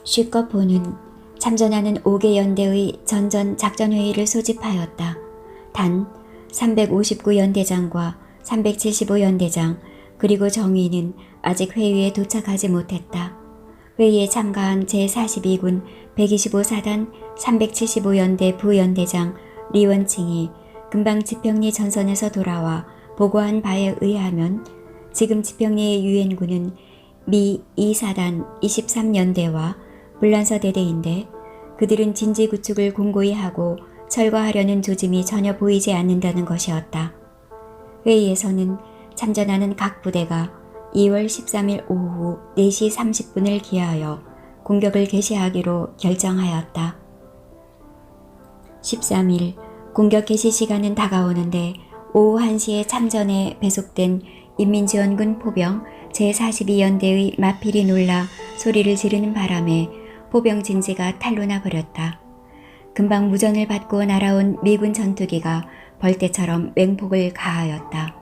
슈커포는 참전하는 5개 연대의 전전 작전회의를 소집하였다. 단 359연대장과 375연대장 그리고 정의는 아직 회의에 도착하지 못했다. 회의에 참가한 제42군 125사단 375연대 부연대장 리원칭이 금방 지평리 전선에서 돌아와 보고한 바에 의하면 지금 지평리의 유엔군은 미 2사단 23연대와 불란서 대대인데 그들은 진지 구축을 공고히 하고 철거하려는 조짐이 전혀 보이지 않는다는 것이었다. 회의에서는 참전하는 각 부대가 2월 13일 오후 4시 30분을 기하여 공격을 개시하기로 결정하였다. 13일 공격 개시 시간은 다가오는데 오후 1시에 참전에 배속된 인민지원군 포병 제42연대의 마필이 놀라 소리를 지르는 바람에 포병 진지가 탈로나 버렸다. 금방 무전을 받고 날아온 미군 전투기가 벌떼처럼 맹폭을 가하였다.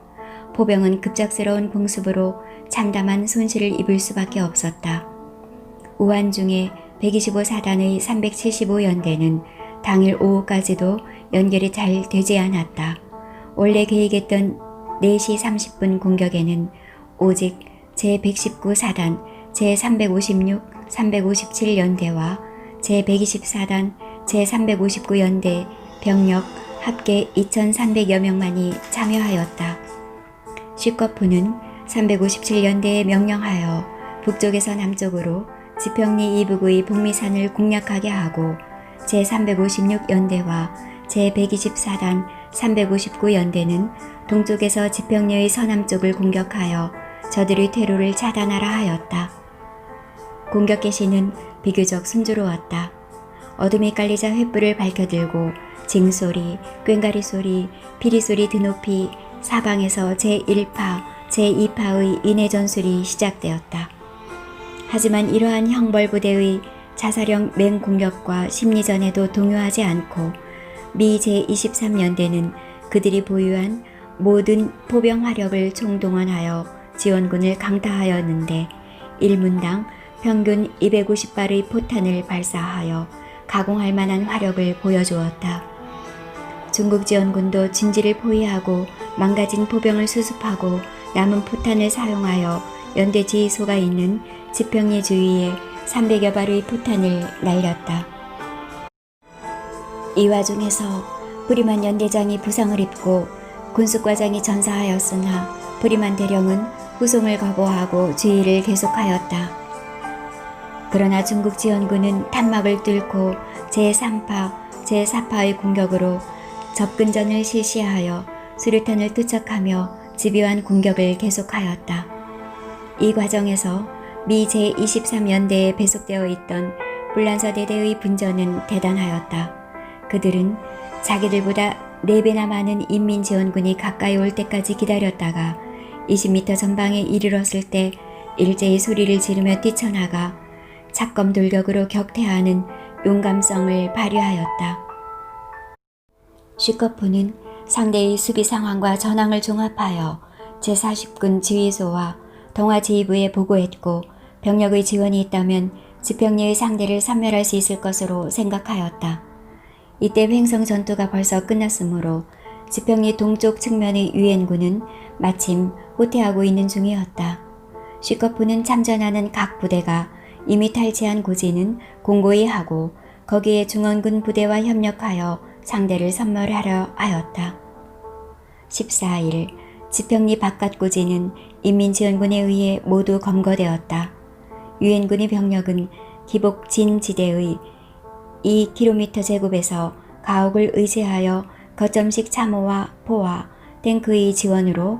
포병은 급작스러운 공습으로 참담한 손실을 입을 수밖에 없었다. 우한 중에 125사단의 375연대는 당일 오후까지도 연결이 잘 되지 않았다. 원래 계획했던 4시 30분 공격에는 오직 제119사단, 제356, 357연대와 제124단, 제359연대 병력 합계 2,300여 명만이 참여하였다. 슈커프는 357연대에 명령하여 북쪽에서 남쪽으로 지평리 이북의 북미산을 공략하게 하고 제356연대와 제124단, 359연대는 동쪽에서 지평리의 서남쪽을 공격하여 저들의 퇴로를 차단하라 하였다. 공격 개시는 비교적 순조로웠다. 어둠이 깔리자 횃불을 밝혀들고 징소리, 꽹가리 소리, 피리 소리 드높이 사방에서 제1파, 제2파의 인해 전술이 시작되었다. 하지만 이러한 형벌부대의 자살형 맹공격과 심리전에도 동요하지 않고 미 제23연대는 그들이 보유한 모든 포병 화력을 총동원하여 지원군을 강타하였는데 1문당 평균 250발의 포탄을 발사하여 가공할 만한 화력을 보여주었다. 중국 지원군도 진지를 포위하고 망가진 포병을 수습하고 남은 포탄을 사용하여 연대 지휘소가 있는 지평리 주위에 300여 발의 포탄을 날렸다. 이 와중에서 브리만 연대장이 부상을 입고 군수과장이 전사하였으나 브리만 대령은 후송을 거부하고 주의를 계속하였다. 그러나 중국 지원군은 탄막을 뚫고 제3파, 제4파의 공격으로 접근전을 실시하여 수류탄을 투척하며 집요한 공격을 계속하였다. 이 과정에서 미 제23연대에 배속되어 있던 불란서 대대의 분전은 대단하였다. 그들은 자기들보다 4배나 많은 인민지원군이 가까이 올 때까지 기다렸다가 20m 전방에 이르렀을 때 일제히 소리를 지르며 뛰쳐나가 착검 돌격으로 격퇴하는 용감성을 발휘하였다. 슈커프는 상대의 수비 상황과 전황을 종합하여 제40군 지휘소와 동아지휘부에 보고했고 병력의 지원이 있다면 지평리의 상대를 섬멸할 수 있을 것으로 생각하였다. 이때 횡성 전투가 벌써 끝났으므로 지평리 동쪽 측면의 유엔군은 마침 후퇴하고 있는 중이었다. 슈커프는 참전하는 각 부대가 이미 탈취한 고지는 공고히 하고 거기에 중원군 부대와 협력하여 상대를 섬멸하려 하였다. 14일 지평리 바깥 고지는 인민지원군에 의해 모두 검거되었다. 유엔군의 병력은 기복 진지대의 2km 제곱에서 가옥을 의지하여 거점식 참호와 포와 탱크의 지원으로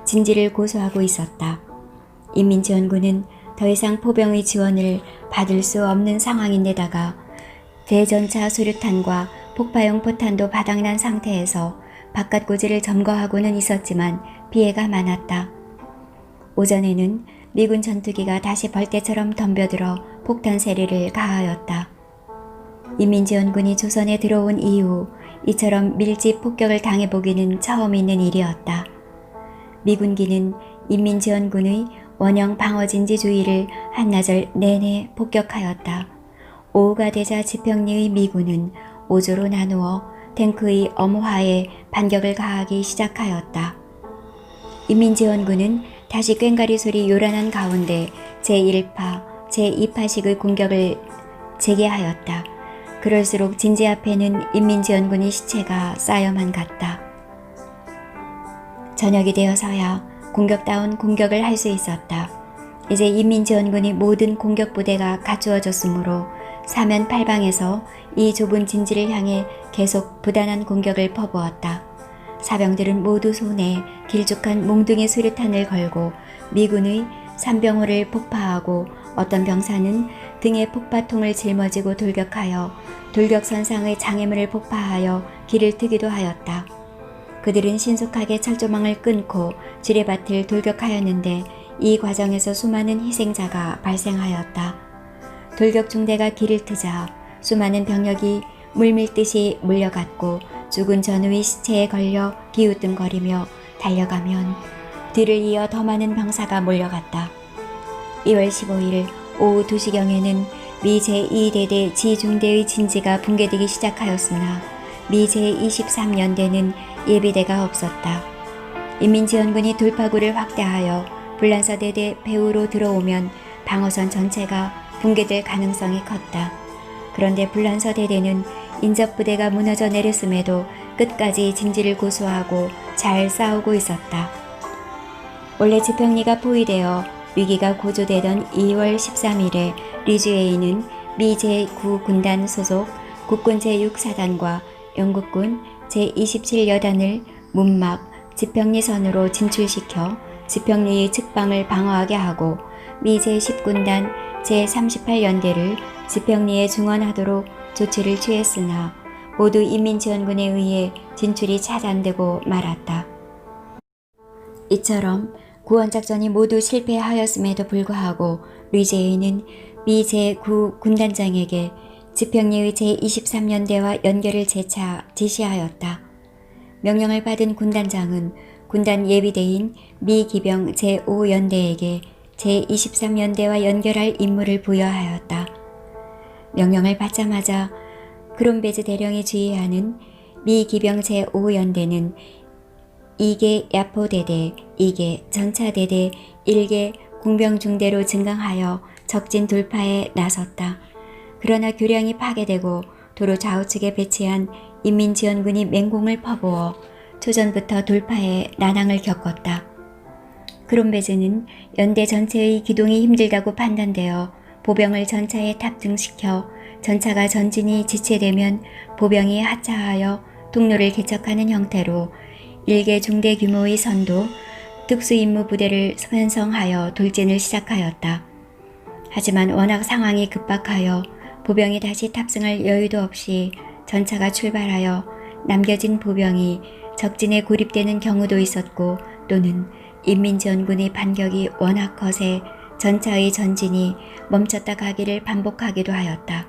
진지를 고수하고 있었다. 인민지원군은 더 이상 포병의 지원을 받을 수 없는 상황인데다가 대전차 수류탄과 폭파용 포탄도 바닥난 상태에서 바깥 고지를 점거하고는 있었지만 피해가 많았다. 오전에는 미군 전투기가 다시 벌떼처럼 덤벼들어 폭탄 세례를 가하였다. 인민지원군이 조선에 들어온 이후 이처럼 밀집 폭격을 당해보기는 처음 있는 일이었다. 미군기는 인민지원군의 원형 방어진지 주위를 한나절 내내 폭격하였다. 오후가 되자 지평리의 미군은 5조로 나누어 탱크의 엄호하에 반격을 가하기 시작하였다. 인민지원군은 다시 꽹과리 소리 요란한 가운데 제1파, 제2파식의 공격을 재개하였다. 그럴수록 진지 앞에는 인민지원군의 시체가 쌓여만 갔다. 저녁이 되어서야 공격다운 공격을 할 수 있었다. 이제 인민지원군의 모든 공격부대가 갖추어졌으므로 사면팔방에서 이 좁은 진지를 향해 계속 부단한 공격을 퍼부었다. 사병들은 모두 손에 길쭉한 몽둥이 수류탄을 걸고 미군의 산병호를 폭파하고 어떤 병사는 등에 폭파통을 짊어지고 돌격하여 돌격선상의 장애물을 폭파하여 길을 트기도 하였다. 그들은 신속하게 철조망을 끊고 지뢰밭을 돌격하였는데 이 과정에서 수많은 희생자가 발생하였다. 돌격 중대가 길을 트자 수많은 병력이 물밀듯이 몰려갔고 죽은 전우의 시체에 걸려 기우뚱거리며 달려가면 뒤를 이어 더 많은 병사가 몰려갔다. 2월 15일 오후 2시경에는 미 제2대대 지중대의 진지가 붕괴되기 시작하였으나 미 제23연대는 예비대가 없었다. 인민지원군이 돌파구를 확대하여 불란서대대 배후로 들어오면 방어선 전체가 붕괴될 가능성이 컸다. 그런데 불란서대대는 인접부대가 무너져 내렸음에도 끝까지 진지를 고수하고 잘 싸우고 있었다. 원래 지평리가 포위되어 위기가 고조되던 2월 13일에 리주에이는 미 제9군단 소속 국군 제6사단과 영국군 제27여단을 문막 지평리선으로 진출시켜 지평리의 측방을 방어하게 하고 미 제10군단 제38연대를 지평리에 중원하도록 조치를 취했으나 모두 인민지원군에 의해 진출이 차단되고 말았다. 이처럼 구원작전이 모두 실패하였음에도 불구하고 리제이는 미 제9군단장에게 지평리의 제23연대와 연결을 재차 지시하였다. 명령을 받은 군단장은 군단 예비대인 미 기병 제5연대에게 제23연대와 연결할 임무를 부여하였다. 명령을 받자마자 크롬베즈 대령이 지휘하는 미 기병 제5연대는 2개 야포대대, 2개 전차대대, 1개 궁병중대로 증강하여 적진 돌파에 나섰다. 그러나 교량이 파괴되고 도로 좌우측에 배치한 인민지원군이 맹공을 퍼부어 초전부터 돌파에 난항을 겪었다. 크롬베즈는 연대 전체의 기동이 힘들다고 판단되어 보병을 전차에 탑승시켜 전차가 전진이 지체되면 보병이 하차하여 통로를 개척하는 형태로 1개 중대 규모의 선도 특수임무 부대를 편성하여 돌진을 시작하였다. 하지만 워낙 상황이 급박하여 보병이 다시 탑승할 여유도 없이 전차가 출발하여 남겨진 보병이 적진에 고립되는 경우도 있었고 또는 인민지원군의 반격이 워낙 거세 전차의 전진이 멈췄다 가기를 반복하기도 하였다.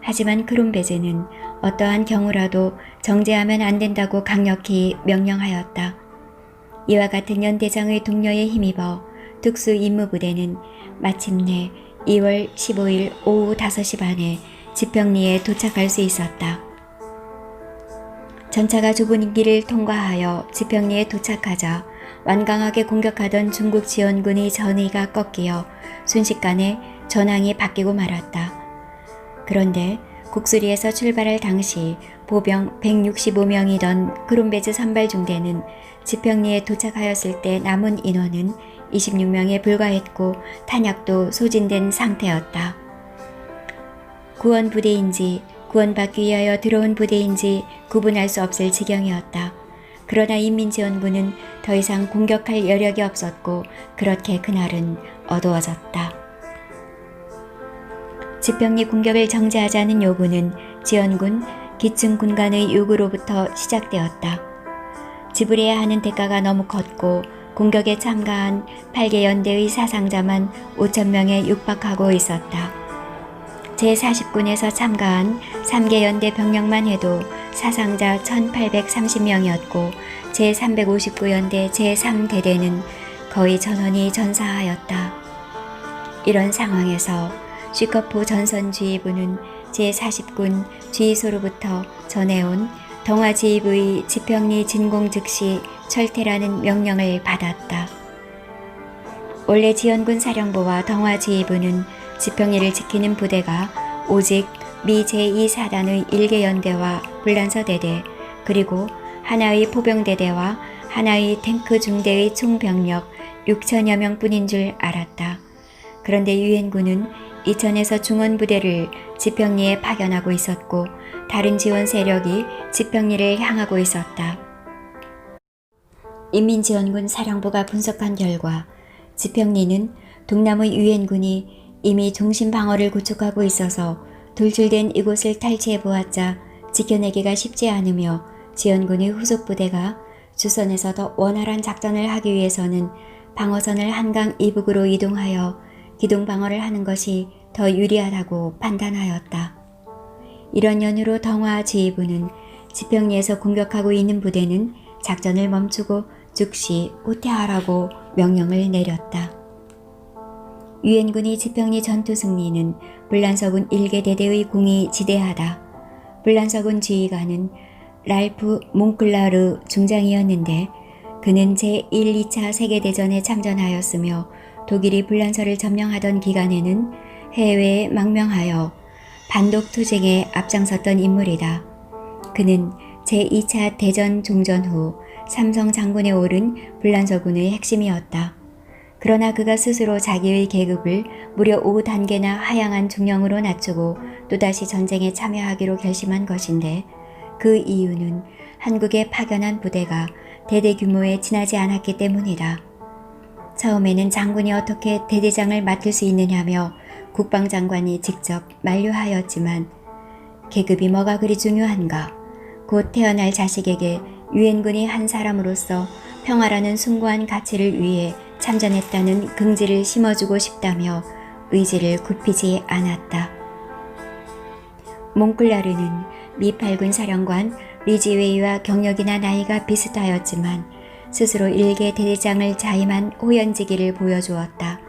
하지만 크롬베즈는 어떠한 경우라도 정제하면 안 된다고 강력히 명령하였다. 이와 같은 연대장의 독려에 힘입어 특수임무부대는 마침내 2월 15일 오후 5시 반에 지평리에 도착할 수 있었다. 전차가 좁은 길을 통과하여 지평리에 도착하자 완강하게 공격하던 중국 지원군의 전의가 꺾이어 순식간에 전황이 바뀌고 말았다. 그런데 국수리에서 출발할 당시 보병 165명이던 크롬베즈 선발중대는 지평리에 도착하였을 때 남은 인원은 26명에 불과했고 탄약도 소진된 상태였다. 구원부대인지 구원받기 위하여 들어온 부대인지 구분할 수 없을 지경이었다. 그러나 인민지원군은 더 이상 공격할 여력이 없었고 그렇게 그날은 어두워졌다. 지평리 공격을 정지하자는 요구는 지원군 기층군간의 요구로부터 시작되었다. 지불해야 하는 대가가 너무 컸고 공격에 참가한 8개 연대의 사상자만 5,000명에 육박하고 있었다. 제40군에서 참가한 3개 연대 병력만 해도 사상자 1,830명이었고 제359연대 제3대대는 거의 전원이 전사하였다. 이런 상황에서 쉬커포 전선지휘부는 제40군 지휘소로부터 전해온 덩화지휘부의 지평리 진공 즉시 철퇴라는 명령을 받았다. 원래 지연군 사령부와 덩화지휘부는 지평리를 지키는 부대가 오직 미 제2사단의 1개 연대와 불란서 대대, 그리고 하나의 포병대대와 하나의 탱크 중대의 총병력 6천여 명뿐인 줄 알았다. 그런데 유엔군은 이천에서 중원부대를 지평리에 파견하고 있었고 다른 지원 세력이 지평리를 향하고 있었다. 인민지원군 사령부가 분석한 결과 지평리는 동남의 유엔군이 이미 중심 방어를 구축하고 있어서 돌출된 이곳을 탈취해 보았자 지켜내기가 쉽지 않으며 지원군의 후속 부대가 주선에서 더 원활한 작전을 하기 위해서는 방어선을 한강 이북으로 이동하여 기동 방어를 하는 것이 더 유리하다고 판단하였다. 이런 연유로 덩화지휘부는 지평리에서 공격하고 있는 부대는 작전을 멈추고 즉시 후퇴하라고 명령을 내렸다. 유엔군이 지평리 전투 승리는 불란서군 1개 대대의 공이 지대하다. 불란서군 지휘관은 랄프 몽클라르 중장이었는데 그는 제1, 2차 세계대전에 참전하였으며 독일이 불란서를 점령하던 기간에는 해외에 망명하여 반독투쟁에 앞장섰던 인물이다. 그는 제2차 대전 종전 후 삼성 장군에 오른 불란서군의 핵심이었다. 그러나 그가 스스로 자기의 계급을 무려 5단계나 하향한 중령으로 낮추고 또다시 전쟁에 참여하기로 결심한 것인데 그 이유는 한국에 파견한 부대가 대대 규모에 지나지 않았기 때문이다. 처음에는 장군이 어떻게 대대장을 맡을 수 있느냐며 국방장관이 직접 만류하였지만 계급이 뭐가 그리 중요한가? 곧 태어날 자식에게 유엔군이 한 사람으로서 평화라는 숭고한 가치를 위해 참전했다는 긍지를 심어주고 싶다며 의지를 굽히지 않았다. 몽클라르는 미 8군 사령관 리지웨이와 경력이나 나이가 비슷하였지만 스스로 일개 대대장을 자임한 호연지기를 보여주었다.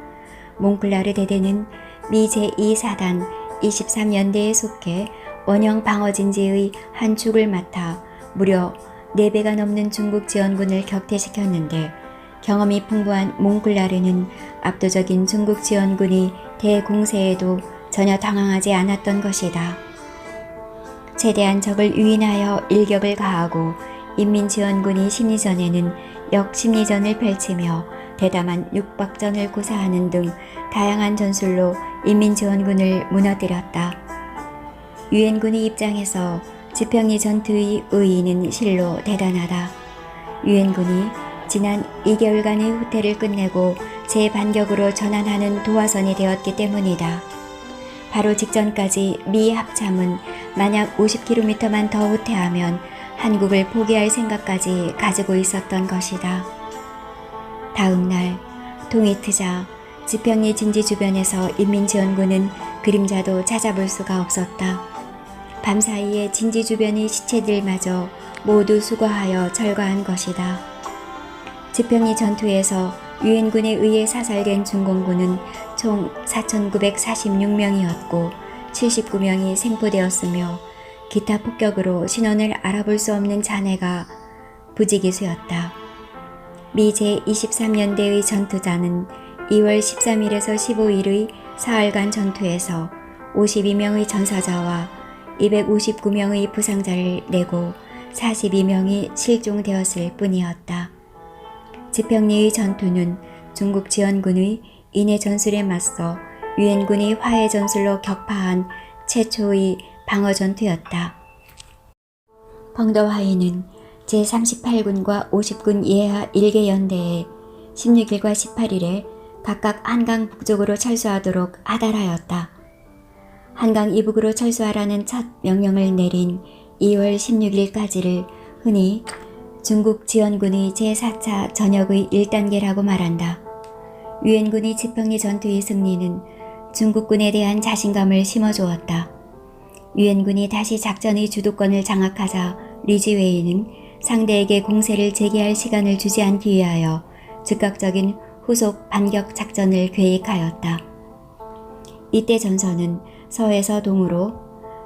몽클라르 대대는 미 제2사단 23연대에 속해 원형 방어진지의 한 축을 맡아 무려 4배가 넘는 중국 지원군을 격퇴시켰는데 경험이 풍부한 몽클라르는 압도적인 중국 지원군이 대공세에도 전혀 당황하지 않았던 것이다. 최대한 적을 유인하여 일격을 가하고 인민지원군이 심리전에는 역심리전을 펼치며 대담한 육박전을 구사하는 등 다양한 전술로 인민지원군을 무너뜨렸다. 유엔군의 입장에서 지평리 전투의 의의는 실로 대단하다. 유엔군이 지난 2개월간의 후퇴를 끝내고 재반격으로 전환하는 도화선이 되었기 때문이다. 바로 직전까지 미 합참은 만약 50km만 더 후퇴하면 한국을 포기할 생각까지 가지고 있었던 것이다. 다음 날 동이 트자 지평리 진지 주변에서 인민지원군은 그림자도 찾아볼 수가 없었다. 밤사이에 진지 주변의 시체들마저 모두 수거하여 철거한 것이다. 지평리 전투에서 유엔군에 의해 사살된 중공군은 총 4,946명이었고 79명이 생포되었으며 기타 폭격으로 신원을 알아볼 수 없는 잔해가 부지기수였다. 미 제23연대의 전투자는 2월 13일에서 15일의 사흘간 전투에서 52명의 전사자와 259명의 부상자를 내고 42명이 실종되었을 뿐이었다. 지평리의 전투는 중국 지원군의 인해 전술에 맞서 유엔군이 화해 전술로 격파한 최초의 방어 전투였다. 펑더화이는 제38군과 50군 예하 1개 연대에 16일과 18일에 각각 한강 북쪽으로 철수하도록 하달하였다. 한강 이북으로 철수하라는 첫 명령을 내린 2월 16일까지를 흔히 중국 지원군의 제4차 전역의 1단계라고 말한다. 유엔군이 지평리 전투의 승리는 중국군에 대한 자신감을 심어주었다. 유엔군이 다시 작전의 주도권을 장악하자 리지웨이는 상대에게 공세를 재개할 시간을 주지 않기 위하여 즉각적인 후속 반격 작전을 계획하였다. 이때 전선은 서에서 동으로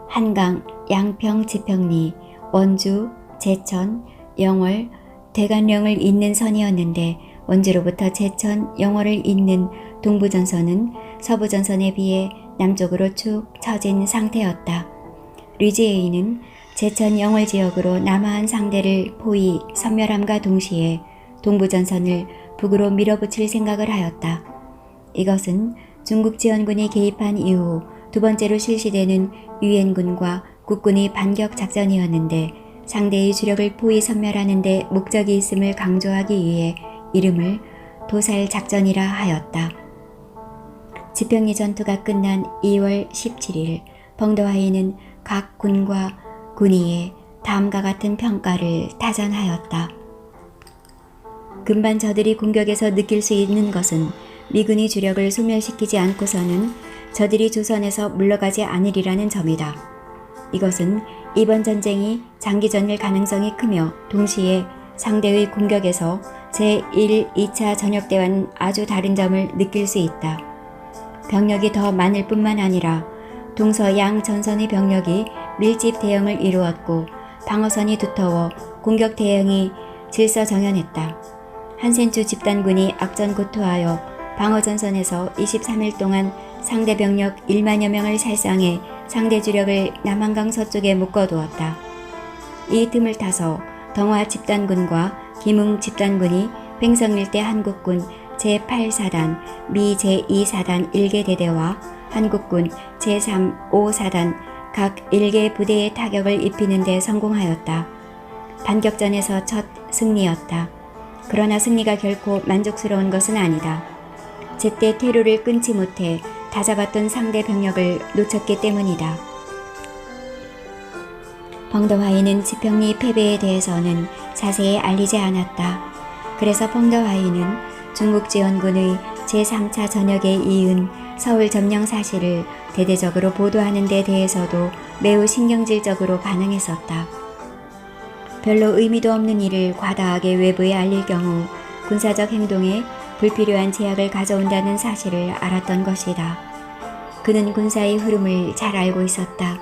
한강, 양평, 지평리, 원주, 제천, 영월, 대관령을 잇는 선이었는데 원주로부터 제천, 영월을 잇는 동부전선은 서부전선에 비해 남쪽으로 축 처진 상태였다. 류지혜인은 제천, 영월 지역으로 남하한 상대를 포위, 섬멸함과 동시에 동부전선을 북으로 밀어붙일 생각을 하였다. 이것은 중국 지원군이 개입한 이후 두 번째로 실시되는 유엔군과 국군의 반격 작전이었는데 상대의 주력을 포위 섬멸하는 데 목적이 있음을 강조하기 위해 이름을 도살 작전이라 하였다. 지평리 전투가 끝난 2월 17일 펑더하이는 각 군과 군의에 다음과 같은 평가를 타전하였다. 금반 저들이 공격에서 느낄 수 있는 것은 미군이 주력을 소멸시키지 않고서는 저들이 조선에서 물러가지 않으리라는 점이다. 이것은 이번 전쟁이 장기전일 가능성이 크며 동시에 상대의 공격에서 제1, 2차 전역대와는 아주 다른 점을 느낄 수 있다. 병력이 더 많을 뿐만 아니라 동서양 전선의 병력이 밀집 대형을 이루었고 방어선이 두터워 공격 대형이 질서정연했다. 한센추 집단군이 악전고투하여 방어전선에서 23일 동안 상대 병력 1만여 명을 살상해 상대 주력을 남한강 서쪽에 묶어두었다. 이 틈을 타서 덩화 집단군과 김웅 집단군이 횡성일대 한국군 제8사단, 미 제2사단 1개 대대와 한국군 제3, 5사단 각 1개 부대의 타격을 입히는 데 성공하였다. 반격전에서 첫 승리였다. 그러나 승리가 결코 만족스러운 것은 아니다. 제때 퇴로를 끊지 못해 다잡았던 상대 병력을 놓쳤기 때문이다. 펑더하이는 지평리 패배에 대해서는 자세히 알리지 않았다. 그래서 펑더하이는 중국 지원군의 제3차 전역에 이은 서울 점령 사실을 대대적으로 보도하는 데 대해서도 매우 신경질적으로 반응했었다. 별로 의미도 없는 일을 과다하게 외부에 알릴 경우 군사적 행동에 불필요한 제약을 가져온다는 사실을 알았던 것이다. 그는 군사의 흐름을 잘 알고 있었다.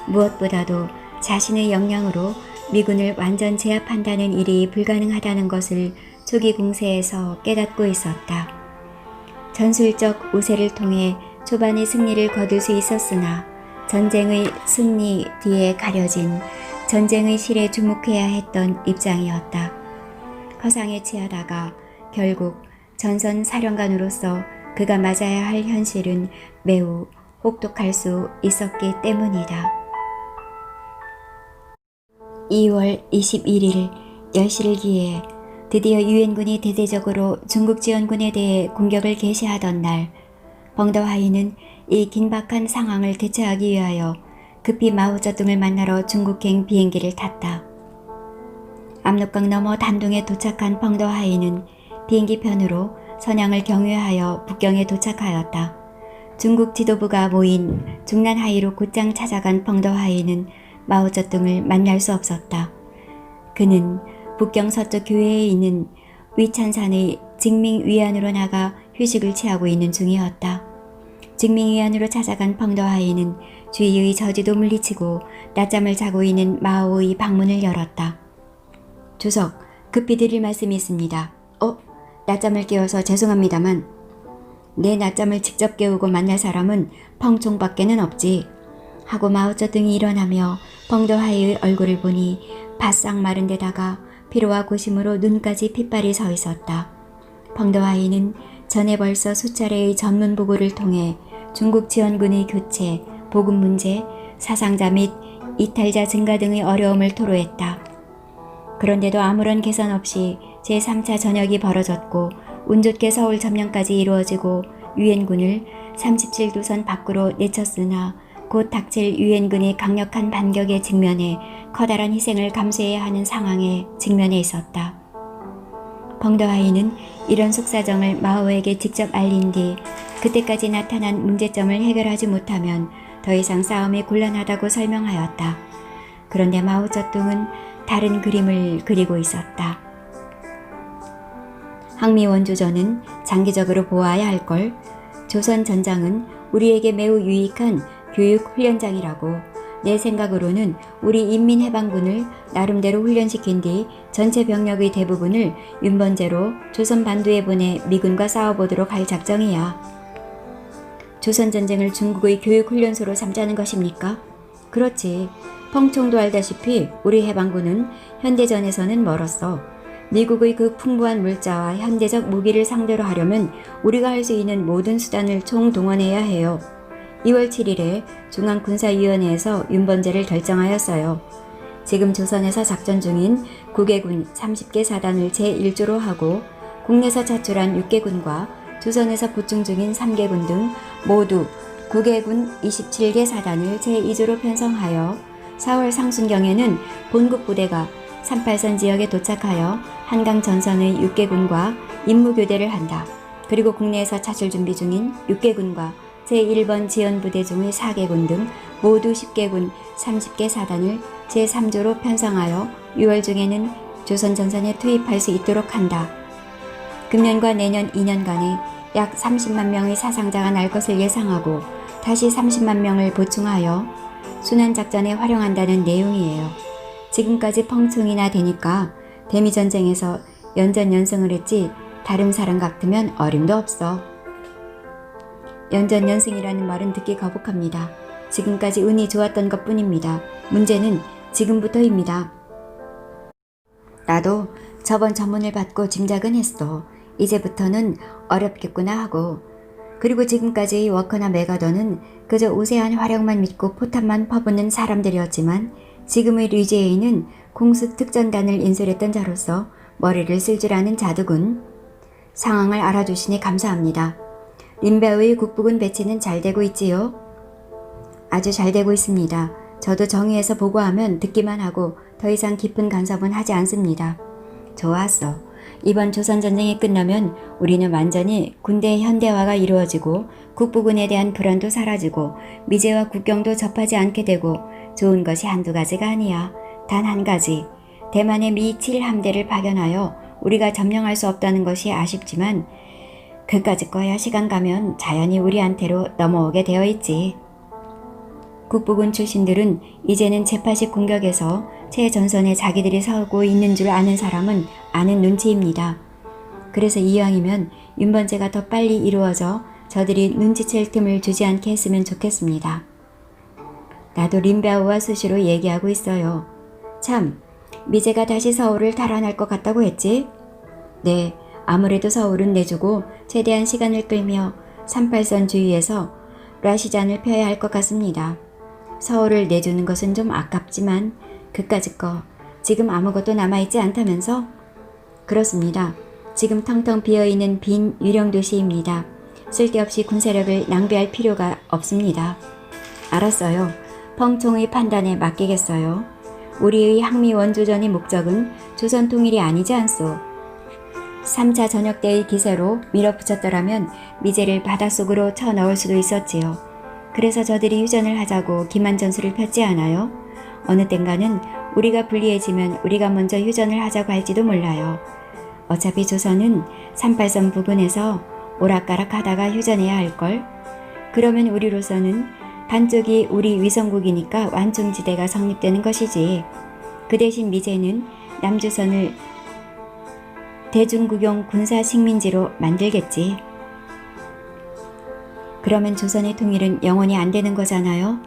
무엇보다도 자신의 역량으로 미군을 완전 제압한다는 일이 불가능하다는 것을 초기 공세에서 깨닫고 있었다. 전술적 우세를 통해 초반의 승리를 거둘 수 있었으나 전쟁의 승리 뒤에 가려진 전쟁의 실에 주목해야 했던 입장이었다. 허상에 취하다가 결국 전선 사령관으로서 그가 맞아야 할 현실은 매우 혹독할 수 있었기 때문이다. 2월 21일 10시를 기해 드디어 유엔군이 대대적으로 중국 지원군에 대해 공격을 개시하던 날, 펑더하이는 이 긴박한 상황을 대처하기 위하여 급히 마오쩌둥을 만나러 중국행 비행기를 탔다. 압록강 너머 단동에 도착한 펑더하이는 비행기 편으로 선양을 경유하여 북경에 도착하였다. 중국 지도부가 모인 중난하이로 곧장 찾아간 펑더하이는 마오쩌둥을 만날 수 없었다. 그는 북경 서쪽 교회에 있는 위찬산의 직밍위안으로 나가 휴식을 취하고 있는 중이었다. 직밍위안으로 찾아간 펑더하이는 주위의 저지도 물리치고 낮잠을 자고 있는 마오의 방문을 열었다. 주석, 급히 드릴 말씀이 있습니다. 낮잠을 깨워서 죄송합니다만 내 낮잠을 직접 깨우고 만날 사람은 펑총밖에는 없지. 하고 마오쩌둥이 일어나며 펑더하이의 얼굴을 보니 바싹 마른 데다가 피로와 고심으로 눈까지 핏발이 서 있었다. 펑더하이는 전에 벌써 수차례의 전문 보고를 통해 중국 지원군의 교체, 보급 문제, 사상자 및 이탈자 증가 등의 어려움을 토로했다. 그런데도 아무런 개선 없이 제3차 전역이 벌어졌고 운 좋게 서울 점령까지 이루어지고 유엔군을 37도선 밖으로 내쳤으나 곧 닥칠 유엔군의 강력한 반격에 직면해 커다란 희생을 감수해야 하는 상황에 직면해 있었다. 펑더하이는 이런 속사정을 마오에게 직접 알린 뒤 그때까지 나타난 문제점을 해결하지 못하면 더 이상 싸움이 곤란하다고 설명하였다. 그런데 마오쩌둥은 다른 그림을 그리고 있었다. 항미 원조전은 장기적으로 보아야 할 걸. 조선 전장은 우리에게 매우 유익한 교육 훈련장이라고. 내 생각으로는 우리 인민해방군을 나름대로 훈련시킨 뒤 전체 병력의 대부분을 윤번제로 조선 반도에 보내 미군과 싸워보도록 할 작정이야. 조선전쟁을 중국의 교육훈련소로 삼자는 것입니까? 그렇지. 펑총도 알다시피 우리 해방군은 현대전에서는 멀었어. 미국의 그 풍부한 물자와 현대적 무기를 상대로 하려면 우리가 할 수 있는 모든 수단을 총동원해야 해요. 2월 7일에 중앙군사위원회에서 윤번제를 결정하였어요. 지금 조선에서 작전 중인 국외군 30개 사단을 제1조로 하고 국내에서 차출한 6개군과 조선에서 보충 중인 3개군 등 모두 국외군 27개 사단을 제2조로 편성하여 4월 상순경에는 본국 부대가 38선 지역에 도착하여 한강 전선의 6개군과 임무교대를 한다. 그리고 국내에서 차출 준비 중인 6개군과 제1번 지원부대 중의 4개군 등 모두 10개군 30개 사단을 제3조로 편성하여 6월 중에는 조선 전선에 투입할 수 있도록 한다. 금년과 내년 2년간에 약 30만 명의 사상자가 날 것을 예상하고 다시 30만 명을 보충하여 순환작전에 활용한다는 내용이에요. 지금까지 펑총이나 되니까 대미전쟁에서 연전연승을 했지 다른 사람 같으면 어림도 없어. 연전연승이라는 말은 듣기 거북합니다. 지금까지 운이 좋았던 것뿐입니다. 문제는 지금부터입니다. 나도 저번 전문을 받고 짐작은 했어. 이제부터는 어렵겠구나 하고. 그리고 지금까지의 워커나 메가더는 그저 우세한 화력만 믿고 포탄만 퍼붓는 사람들이었지만 지금의 류제이는 공수 특전단을 인솔했던 자로서 머리를 쓸 줄 아는 자두군. 상황을 알아주시니 감사합니다. 림베오의 국부군 배치는 잘 되고 있지요? 아주 잘 되고 있습니다. 저도 정의에서 보고하면 듣기만 하고 더 이상 깊은 간섭은 하지 않습니다. 좋았어. 이번 조선전쟁이 끝나면 우리는 완전히 군대의 현대화가 이루어지고 국부군에 대한 불안도 사라지고 미제와 국경도 접하지 않게 되고 좋은 것이 한두 가지가 아니야. 단 한 가지. 대만의 미 7함대를 파견하여 우리가 점령할 수 없다는 것이 아쉽지만 그까짓 거야 시간 가면 자연히 우리한테로 넘어오게 되어 있지. 국부군 출신들은 이제는 제8식 공격에서 최전선에 자기들이 서고 있는 줄 아는 사람은 아는 눈치입니다. 그래서 이왕이면 윤번제가 더 빨리 이루어져 저들이 눈치챌 틈을 주지 않게 했으면 좋겠습니다. 나도 림베오와 수시로 얘기하고 있어요. 참, 미제가 다시 서울을 탈환할 것 같다고 했지? 네, 아무래도 서울은 내주고 최대한 시간을 끌며 38선 주위에서 라시잔을 펴야 할 것 같습니다. 서울을 내주는 것은 좀 아깝지만 그까짓 거 지금 아무것도 남아있지 않다면서? 그렇습니다. 지금 텅텅 비어있는 빈 유령 도시입니다. 쓸데없이 군사력을 낭비할 필요가 없습니다. 알았어요. 펑총의 판단에 맡기겠어요. 우리의 항미 원조전의 목적은 조선 통일이 아니지 않소. 3차 전역 때의 기세로 밀어붙였더라면 미제를 바닷속으로 쳐넣을 수도 있었지요. 그래서 저들이 휴전을 하자고 기만 전술을 폈지 않아요? 어느 땐가는 우리가 불리해지면 우리가 먼저 휴전을 하자고 할지도 몰라요. 어차피 조선은 38선 부근에서 오락가락 하다가 휴전해야 할걸? 그러면 우리로서는 반쪽이 우리 위성국이니까 완충지대가 성립되는 것이지. 그 대신 미제는 남조선을 대중국용 군사식민지로 만들겠지. 그러면 조선의 통일은 영원히 안 되는 거잖아요?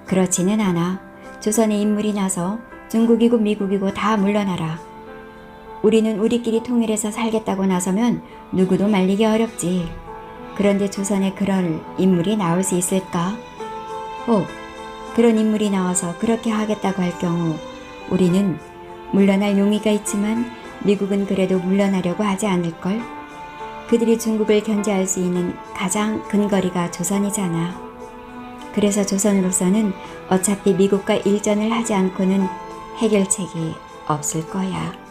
그렇지는 않아. 조선의 인물이 나서 중국이고 미국이고 다 물러나라. 우리는 우리끼리 통일해서 살겠다고 나서면 누구도 말리기 어렵지. 그런데 조선에 그럴 인물이 나올 수 있을까? 혹 그런 인물이 나와서 그렇게 하겠다고 할 경우 우리는 물러날 용의가 있지만 미국은 그래도 물러나려고 하지 않을걸? 그들이 중국을 견제할 수 있는 가장 근거리가 조선이잖아. 그래서 조선으로서는 어차피 미국과 일전을 하지 않고는 해결책이 없을 거야.